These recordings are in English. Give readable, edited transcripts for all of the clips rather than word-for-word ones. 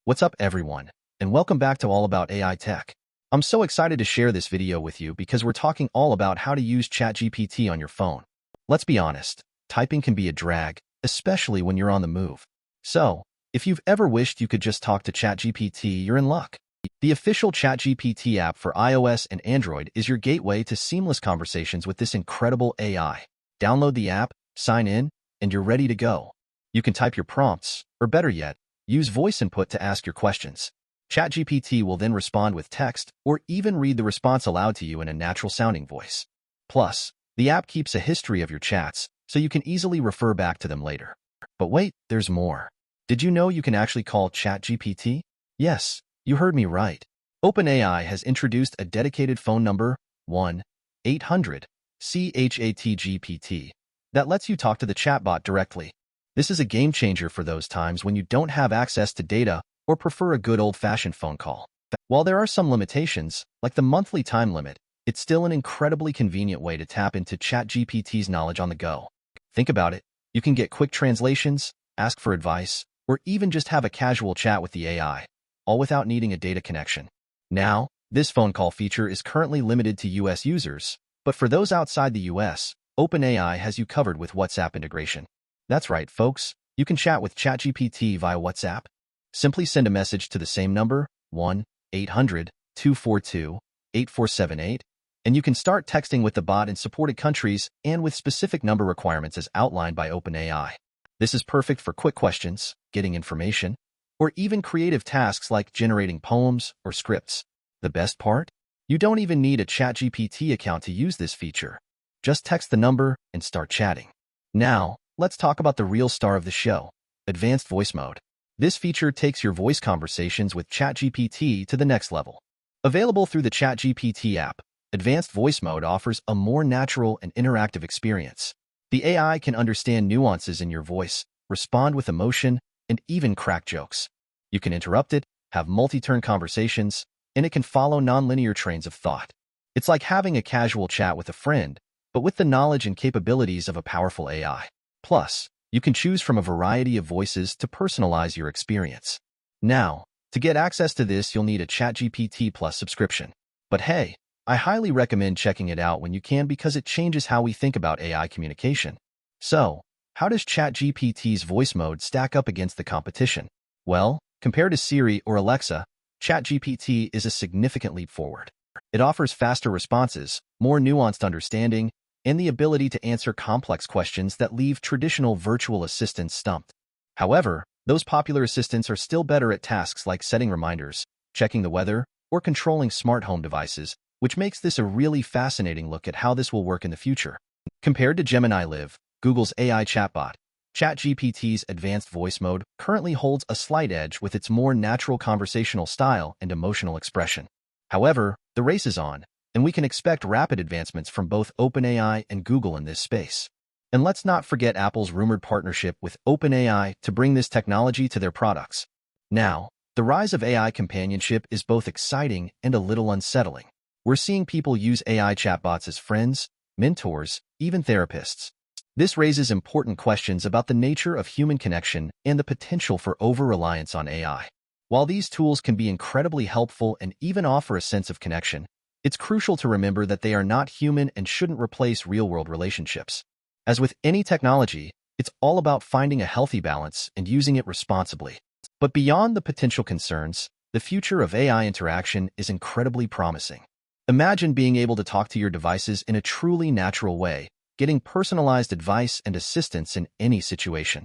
What's up, everyone, and welcome back to All About AI Tech. I'm so excited to share this video with you because we're talking all about how to use ChatGPT on your phone. Let's be honest, typing can be a drag, especially when you're on the move. So, if you've ever wished you could just talk to ChatGPT, you're in luck. The official ChatGPT app for iOS and Android is your gateway to seamless conversations with this incredible AI. Download the app, sign in, and you're ready to go. You can type your prompts, or better yet, use voice input to ask your questions. ChatGPT will then respond with text or even read the response aloud to you in a natural-sounding voice. Plus, the app keeps a history of your chats, so you can easily refer back to them later. But wait, there's more. Did you know you can actually call ChatGPT? Yes, you heard me right. OpenAI has introduced a dedicated phone number, 1-800-CHATGPT, that lets you talk to the chatbot directly. This is a game changer for those times when you don't have access to data or prefer a good old-fashioned phone call. While there are some limitations, like the monthly time limit, it's still an incredibly convenient way to tap into ChatGPT's knowledge on the go. Think about it. You can get quick translations, ask for advice, or even just have a casual chat with the AI, all without needing a data connection. Now, this phone call feature is currently limited to US users, but for those outside the US, OpenAI has you covered with WhatsApp integration. That's right, folks. You can chat with ChatGPT via WhatsApp. Simply send a message to the same number, 1-800-242-8478, and you can start texting with the bot in supported countries and with specific number requirements as outlined by OpenAI. This is perfect for quick questions, getting information, or even creative tasks like generating poems or scripts. The best part? You don't even need a ChatGPT account to use this feature. Just text the number and start chatting. Now, let's talk about the real star of the show, Advanced Voice Mode. This feature takes your voice conversations with ChatGPT to the next level. Available through the ChatGPT app, Advanced Voice Mode offers a more natural and interactive experience. The AI can understand nuances in your voice, respond with emotion, and even crack jokes. You can interrupt it, have multi-turn conversations, and it can follow non-linear trains of thought. It's like having a casual chat with a friend, but with the knowledge and capabilities of a powerful AI. Plus, you can choose from a variety of voices to personalize your experience. Now, to get access to this, you'll need a ChatGPT Plus subscription. But hey, I highly recommend checking it out when you can because it changes how we think about AI communication. So, how does ChatGPT's voice mode stack up against the competition? Well, compared to Siri or Alexa, ChatGPT is a significant leap forward. It offers faster responses, more nuanced understanding, and the ability to answer complex questions that leave traditional virtual assistants stumped. However, those popular assistants are still better at tasks like setting reminders, checking the weather, or controlling smart home devices, which makes this a really fascinating look at how this will work in the future. Compared to Gemini Live, Google's AI chatbot, ChatGPT's advanced voice mode currently holds a slight edge with its more natural conversational style and emotional expression. However, the race is on, and we can expect rapid advancements from both OpenAI and Google in this space. And let's not forget Apple's rumored partnership with OpenAI to bring this technology to their products. Now, the rise of AI companionship is both exciting and a little unsettling. We're seeing people use AI chatbots as friends, mentors, even therapists. This raises important questions about the nature of human connection and the potential for over-reliance on AI. While these tools can be incredibly helpful and even offer a sense of connection, it's crucial to remember that they are not human and shouldn't replace real-world relationships. As with any technology, it's all about finding a healthy balance and using it responsibly. But beyond the potential concerns, the future of AI interaction is incredibly promising. Imagine being able to talk to your devices in a truly natural way, getting personalized advice and assistance in any situation.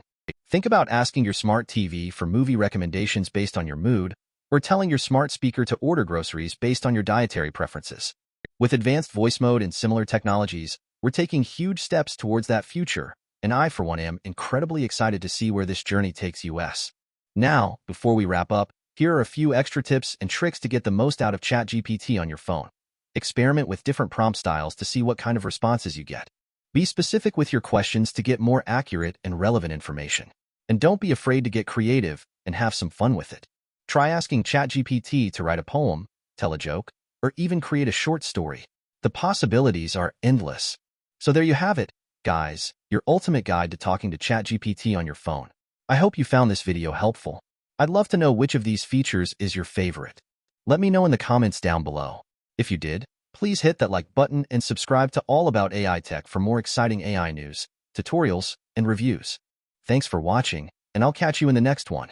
Think about asking your smart TV for movie recommendations based on your mood, or telling your smart speaker to order groceries based on your dietary preferences. With advanced voice mode and similar technologies, we're taking huge steps towards that future, and I, for one, am incredibly excited to see where this journey takes us. Now, before we wrap up, here are a few extra tips and tricks to get the most out of ChatGPT on your phone. Experiment with different prompt styles to see what kind of responses you get. Be specific with your questions to get more accurate and relevant information. And don't be afraid to get creative and have some fun with it. Try asking ChatGPT to write a poem, tell a joke, or even create a short story. The possibilities are endless. So there you have it, guys, your ultimate guide to talking to ChatGPT on your phone. I hope you found this video helpful. I'd love to know which of these features is your favorite. Let me know in the comments down below. If you did, please hit that like button and subscribe to All About AI Tech for more exciting AI news, tutorials, and reviews. Thanks for watching, and I'll catch you in the next one.